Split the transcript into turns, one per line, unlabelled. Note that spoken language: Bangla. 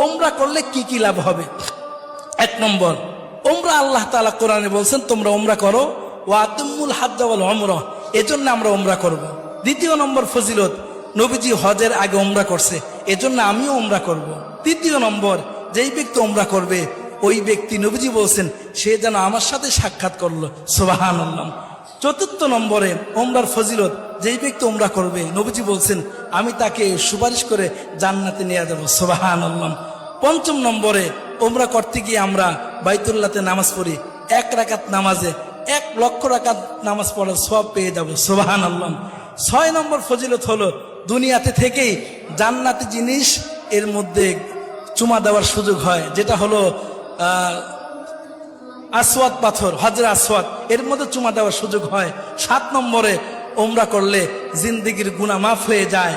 ওমরা করলে কি কি লাভ হবে? এক নম্বর, ওমরা আল্লাহ তাআলা কোরআনে বলছেন তোমরা ওমরা করো, ওয়া আতিমুল হজ্জ ওয়াল উমরা, এজন্য আমরা ওমরা করব। দ্বিতীয় নম্বর ফজিলত, নবীজি হজের আগে ওমরা করছে, এজন্য আমিও ওমরা করব। তৃতীয় নম্বর, যেই ব্যক্তি ওমরা করবে ওই ব্যক্তি নবীজি বলছেন সে যেন আমার সাথে সাক্ষাৎ করলো, সুবহানাল্লাহ। চতুর্থ নম্বরে ওমরার ফজিলত, যেই ব্যক্তি ওমরা করবে নবীজি বলছেন আমি তাকে সুপারিশ করে জান্নাতে নিয়ে যাব, সুবহানাল্লাহ। পঞ্চম নম্বরে, ওমরা করতে গিয়ে আমরা বাইতুল্লাহতে নামাজ পড়ি, 1 রাকাত নামাজে 1 লক্ষ রাকাত নামাজ পড়ার সওয়াব পেয়ে যাব, সুবহানাল্লাহ। 6 নম্বর ফজিলত হলো দুনিয়াতে থেকেই জান্নাতি জিনিস এর মধ্যে চুমা দেওয়ার সুযোগ হয়, যেটা হলো আসওয়াদ পাথর, হজরে আসওয়াদ, এর মধ্যে চুমা দেওয়ার সুযোগ হয়। 7 নম্বরে, ওমরা করলে জিন্দেগির গুনাহ মাফ হয়ে যায়।